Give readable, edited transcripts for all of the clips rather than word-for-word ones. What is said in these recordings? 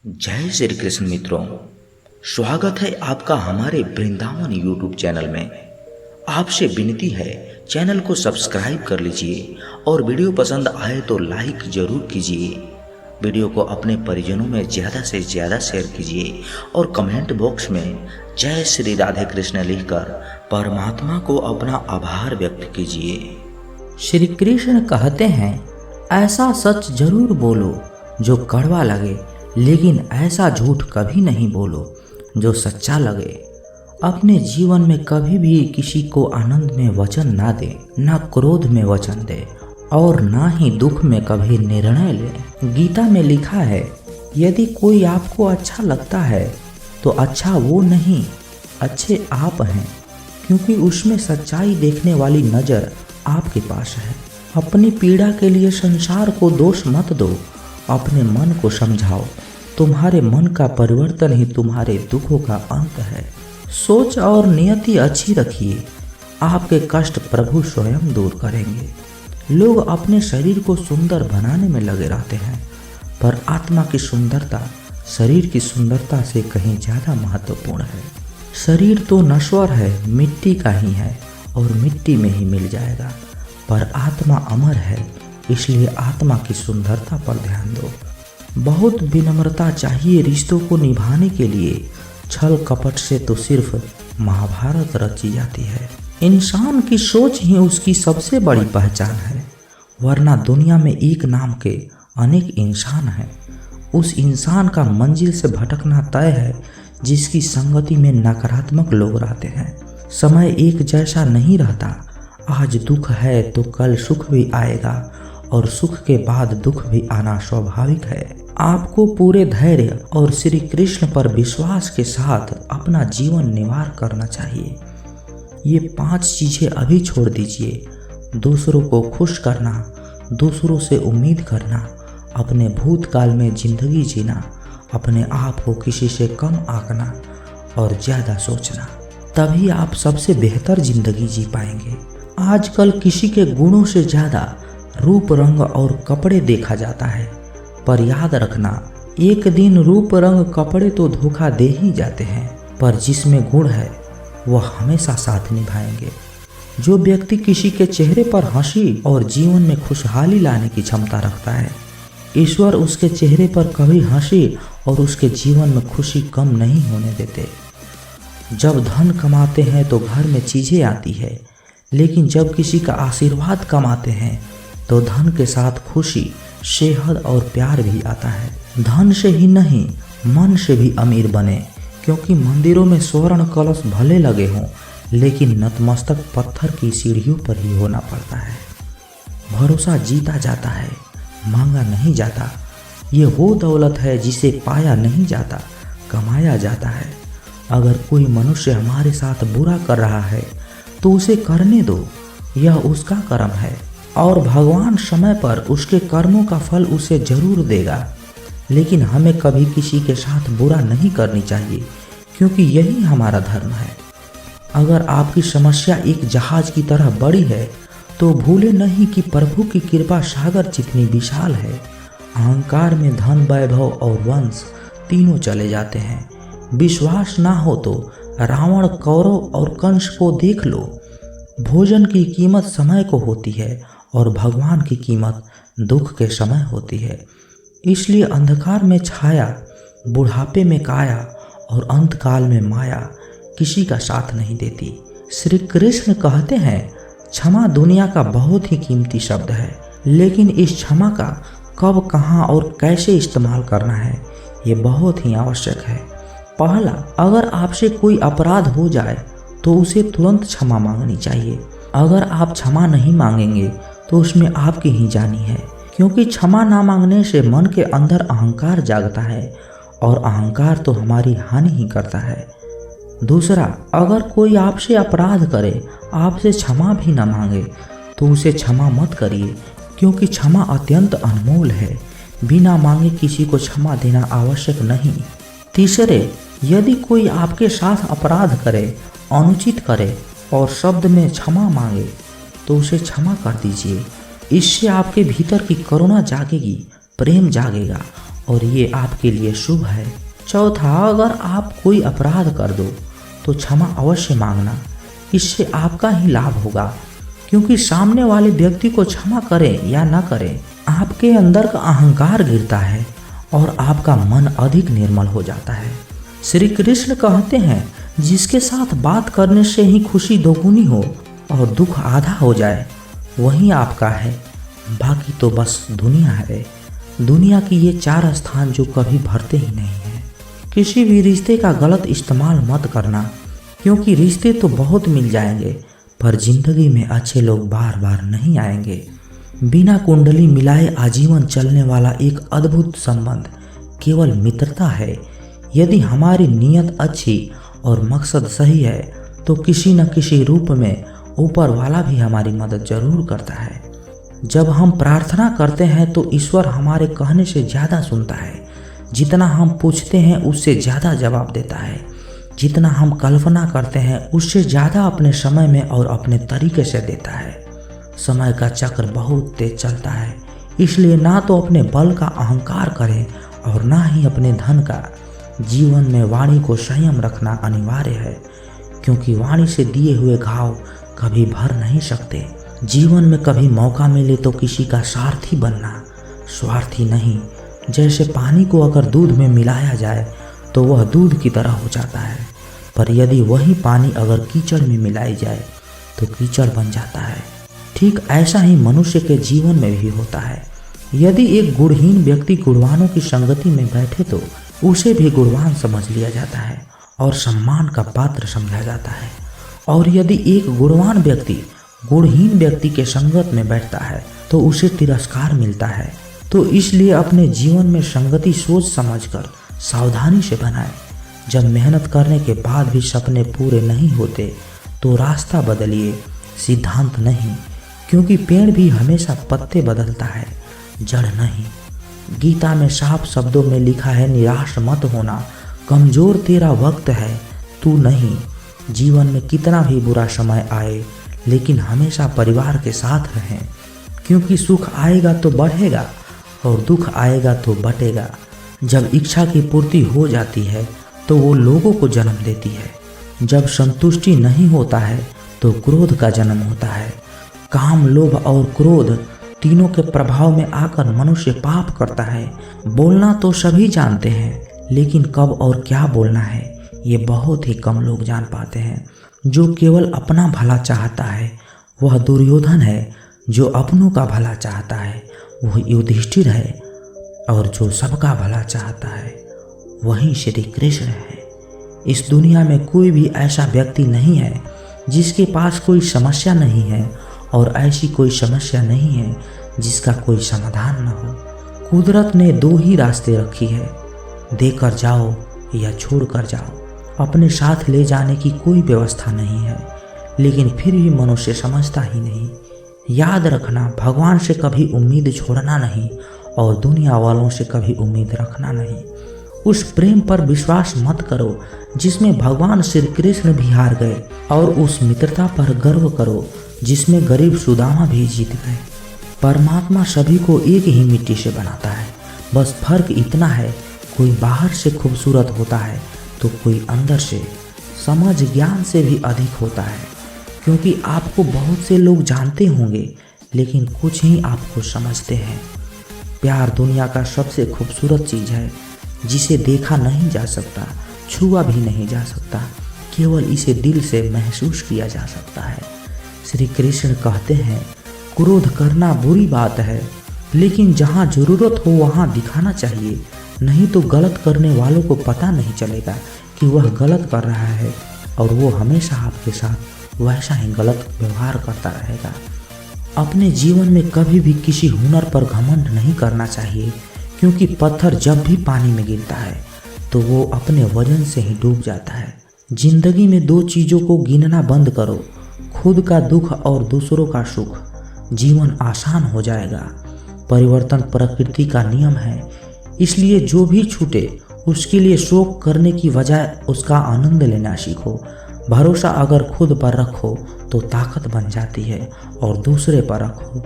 जय श्री कृष्ण मित्रों, स्वागत है आपका हमारे वृंदावन यूट्यूब चैनल में। आपसे विनती है, चैनल को सब्सक्राइब कर लीजिए और वीडियो पसंद आए तो लाइक जरूर कीजिए। वीडियो को अपने परिजनों में ज़्यादा से ज़्यादा शेयर कीजिए और कमेंट बॉक्स में जय श्री राधे कृष्ण लिखकर परमात्मा को अपना आभार व्यक्त कीजिए। श्री कृष्ण कहते हैं, ऐसा सच जरूर बोलो जो कड़वा लगे, लेकिन ऐसा झूठ कभी नहीं बोलो जो सच्चा लगे। अपने जीवन में कभी भी किसी को आनंद में वचन ना दे, ना क्रोध में वचन दे और ना ही दुख में कभी निर्णय ले। गीता में लिखा है, यदि कोई आपको अच्छा लगता है तो अच्छा वो नहीं, अच्छे आप हैं, क्योंकि उसमें सच्चाई देखने वाली नज़र आपके पास है। अपनी पीड़ा के लिए संसार को दोष मत दो, अपने मन को समझाओ। तुम्हारे मन का परिवर्तन ही तुम्हारे दुखों का अंत है। सोच और नियति अच्छी रखिए, आपके कष्ट प्रभु स्वयं दूर करेंगे। लोग अपने शरीर को सुंदर बनाने में लगे रहते हैं, पर आत्मा की सुंदरता शरीर की सुंदरता से कहीं ज़्यादा महत्वपूर्ण है। शरीर तो नश्वर है, मिट्टी का ही है और मिट्टी में ही मिल जाएगा, पर आत्मा अमर है, इसलिए आत्मा की सुंदरता पर ध्यान दो। बहुत विनम्रता चाहिए रिश्तों को निभाने के लिए। छल कपट से तो सिर्फ महाभारत रची जाती है। इंसान की सोच ही उसकी सबसे बड़ी पहचान है, वरना दुनिया में एक नाम के अनेक इंसान हैं। उस इंसान का मंजिल से भटकना तय है जिसकी संगति में नकारात्मक लोग रहते हैं। समय एक जैसा नहीं रहता, आज दुख है तो कल सुख भी आएगा और सुख के बाद दुख भी आना स्वाभाविक है। आपको पूरे धैर्य और श्री कृष्ण पर विश्वास के साथ अपना जीवन निर्वाह करना चाहिए। ये 5 चीजें अभी छोड़ दीजिए। दूसरों को खुश करना, दूसरों से उम्मीद करना, अपने भूतकाल में जिंदगी जीना, अपने आप को किसी से कम आंकना और ज़्यादा सोचना, तभी आप सबसे बेहतर जिंदगी जी पाएंगे। आजकल किसी के गुणों से ज़्यादा रूप रंग और कपड़े देखा जाता है, पर याद रखना, एक दिन रूप रंग कपड़े तो धोखा दे ही जाते हैं, पर जिसमें गुण है वह हमेशा साथ निभाएंगे। जो व्यक्ति किसी के चेहरे पर हंसी और जीवन में खुशहाली लाने की क्षमता रखता है, ईश्वर उसके चेहरे पर कभी हंसी और उसके जीवन में खुशी कम नहीं होने देते। जब धन कमाते हैं तो घर में चीज़ें आती है, लेकिन जब किसी का आशीर्वाद कमाते हैं तो धन के साथ खुशी, सेहत और प्यार भी आता है। धन से ही नहीं, मन से भी अमीर बने, क्योंकि मंदिरों में स्वर्ण कलश भले लगे हों, लेकिन नतमस्तक पत्थर की सीढ़ियों पर ही होना पड़ता है। भरोसा जीता जाता है, मांगा नहीं जाता। ये वो दौलत है जिसे पाया नहीं जाता, कमाया जाता है। अगर कोई मनुष्य हमारे साथ बुरा कर रहा है तो उसे करने दो, यह उसका कर्म है और भगवान समय पर उसके कर्मों का फल उसे जरूर देगा। लेकिन हमें कभी किसी के साथ बुरा नहीं करनी चाहिए, क्योंकि यही हमारा धर्म है। अगर आपकी समस्या एक जहाज की तरह बड़ी है तो भूले नहीं कि प्रभु की कृपा सागर जितनी विशाल है। अहंकार में धन, वैभव और वंश तीनों चले जाते हैं। विश्वास ना हो तो रावण, कौरव और कंस को देख लो। भोजन की कीमत समय को होती है और भगवान की कीमत दुख के समय होती है। इसलिए अंधकार में छाया, बुढ़ापे में काया और अंतकाल में माया किसी का साथ नहीं देती। श्री कृष्ण कहते हैं, क्षमा दुनिया का बहुत ही कीमती शब्द है, लेकिन इस क्षमा का कब, कहाँ और कैसे इस्तेमाल करना है, ये बहुत ही आवश्यक है। पहला, अगर आपसे कोई अपराध हो जाए तो उसे तुरंत क्षमा मांगनी चाहिए। अगर आप क्षमा नहीं मांगेंगे तो उसमें आपकी ही जानी है, क्योंकि क्षमा ना मांगने से मन के अंदर अहंकार जागता है और अहंकार तो हमारी हानि ही करता है। दूसरा, अगर कोई आपसे अपराध करे, आपसे क्षमा भी ना मांगे तो उसे क्षमा मत करिए, क्योंकि क्षमा अत्यंत अनमोल है। बिना मांगे किसी को क्षमा देना आवश्यक नहीं। तीसरे, यदि कोई आपके साथ अपराध करे, अनुचित करे और शब्द में क्षमा मांगे तो उसे क्षमा कर दीजिए। इससे आपके भीतर की करुणा जागेगी, प्रेम जागेगा और ये आपके लिए शुभ है। चौथा, अगर आप कोई अपराध कर दो तो क्षमा अवश्य मांगना, इससे आपका ही लाभ होगा, क्योंकि सामने वाले व्यक्ति को क्षमा करें या न करें, आपके अंदर का अहंकार गिरता है और आपका मन अधिक निर्मल हो जाता है। श्री कृष्ण कहते हैं, जिसके साथ बात करने से ही खुशी दोगुनी हो और दुख आधा हो जाए वही आपका है, बाकी तो बस दुनिया है। दुनिया की ये 4 स्थान जो कभी भरते ही नहीं है। किसी भी रिश्ते का गलत इस्तेमाल मत करना, क्योंकि रिश्ते तो बहुत मिल जाएंगे पर जिंदगी में अच्छे लोग बार बार नहीं आएंगे। बिना कुंडली मिलाए आजीवन चलने वाला एक अद्भुत संबंध केवल मित्रता है। यदि हमारी नीयत अच्छी और मकसद सही है तो किसी न किसी रूप में ऊपर वाला भी हमारी मदद जरूर करता है। जब हम प्रार्थना करते हैं तो ईश्वर हमारे कहने से ज़्यादा सुनता है। जितना हम पूछते हैं उससे ज़्यादा जवाब देता है। जितना हम कल्पना करते हैं उससे ज़्यादा अपने समय में और अपने तरीके से देता है। समय का चक्र बहुत तेज चलता है, इसलिए ना तो अपने बल का अहंकार करें और ना ही अपने धन का। जीवन में वाणी को संयम रखना अनिवार्य है, क्योंकि वाणी से दिए हुए घाव कभी भर नहीं सकते। जीवन में कभी मौका मिले तो किसी का सारथी बनना, स्वार्थी नहीं। जैसे पानी को अगर दूध में मिलाया जाए तो वह दूध की तरह हो जाता है, पर यदि वही पानी अगर कीचड़ में मिलाई जाए तो कीचड़ बन जाता है। ठीक ऐसा ही मनुष्य के जीवन में भी होता है। यदि एक गुणहीन व्यक्ति गुणवानों की संगति में बैठे तो उसे भी गुणवान समझ लिया जाता है और सम्मान का पात्र समझा जाता है। और यदि एक गुणवान व्यक्ति गुणहीन व्यक्ति के संगत में बैठता है तो उसे तिरस्कार मिलता है। तो इसलिए अपने जीवन में संगति सोच समझकर सावधानी से बनाएं। जब मेहनत करने के बाद भी सपने पूरे नहीं होते तो रास्ता बदलिए, सिद्धांत नहीं, क्योंकि पेड़ भी हमेशा पत्ते बदलता है, जड़ नहीं। गीता में साफ शब्दों में लिखा है, निराश मत होना, कमजोर तेरा वक्त है, तू नहीं। जीवन में कितना भी बुरा समय आए लेकिन हमेशा परिवार के साथ रहें, क्योंकि सुख आएगा तो बढ़ेगा और दुख आएगा तो बटेगा। जब इच्छा की पूर्ति हो जाती है तो वो लोगों को जन्म देती है। जब संतुष्टि नहीं होता है तो क्रोध का जन्म होता है। काम, लोभ और क्रोध तीनों के प्रभाव में आकर मनुष्य पाप करता है। बोलना तो सभी जानते हैं, लेकिन कब और क्या बोलना है ये बहुत ही कम लोग जान पाते हैं। जो केवल अपना भला चाहता है वह दुर्योधन है, जो अपनों का भला चाहता है वह युधिष्ठिर है, और जो सबका भला चाहता है वही श्री कृष्ण है। इस दुनिया में कोई भी ऐसा व्यक्ति नहीं है जिसके पास कोई समस्या नहीं है, और ऐसी कोई समस्या नहीं है जिसका कोई समाधान न हो। कुदरत ने 2 ही रास्ते रखी है, देकर जाओ या छोड़ कर जाओ। अपने साथ ले जाने की कोई व्यवस्था नहीं है, लेकिन फिर भी मनुष्य समझता ही नहीं। याद रखना, भगवान से कभी उम्मीद छोड़ना नहीं और दुनिया वालों से कभी उम्मीद रखना नहीं। उस प्रेम पर विश्वास मत करो जिसमें भगवान श्री कृष्ण भी हार गए, और उस मित्रता पर गर्व करो जिसमें गरीब सुदामा भी जीत गए। परमात्मा सभी को एक ही मिट्टी से बनाता है, बस फर्क इतना है, कोई बाहर से खूबसूरत होता है तो कोई अंदर से, समझ ज्ञान से भी अधिक होता है। क्योंकि आपको बहुत से लोग जानते होंगे लेकिन कुछ ही आपको समझते हैं। प्यार दुनिया का सबसे खूबसूरत चीज़ है, जिसे देखा नहीं जा सकता, छुआ भी नहीं जा सकता, केवल इसे दिल से महसूस किया जा सकता है। श्री कृष्ण कहते हैं, क्रोध करना बुरी बात है, लेकिन जहाँ ज़रूरत हो वहाँ दिखाना चाहिए, नहीं तो गलत करने वालों को पता नहीं चलेगा कि वह गलत कर रहा है, और वो हमेशा आपके साथ वैसा ही गलत व्यवहार करता रहेगा। अपने जीवन में कभी भी किसी हुनर पर घमंड नहीं करना चाहिए, क्योंकि पत्थर जब भी पानी में गिरता है तो वो अपने वजन से ही डूब जाता है। जिंदगी में 2 चीज़ों को गिनना बंद करो, खुद का दुख और दूसरों का सुख। जीवन आसान हो जाएगा। परिवर्तन प्रकृति का नियम है, इसलिए जो भी छूटे उसके लिए शोक करने की बजाय उसका आनंद लेना सीखो। भरोसा अगर खुद पर रखो तो ताकत बन जाती है, और दूसरे पर रखो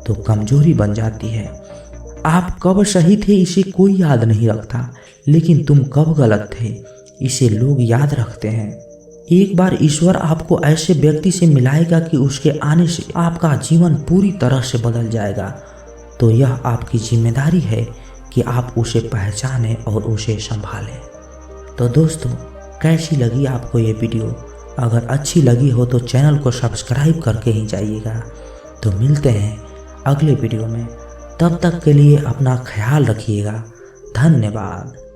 तो कमजोरी बन जाती है। आप कब सही थे इसे कोई याद नहीं रखता, लेकिन तुम कब गलत थे इसे लोग याद रखते हैं। एक बार ईश्वर आपको ऐसे व्यक्ति से मिलाएगा कि उसके आने से आपका जीवन पूरी तरह से बदल जाएगा। तो यह आपकी जिम्मेदारी है कि आप उसे पहचानें और उसे संभालें। तो दोस्तों, कैसी लगी आपको ये वीडियो? अगर अच्छी लगी हो तो चैनल को सब्सक्राइब करके ही जाइएगा। तो मिलते हैं अगले वीडियो में, तब तक के लिए अपना ख्याल रखिएगा। धन्यवाद।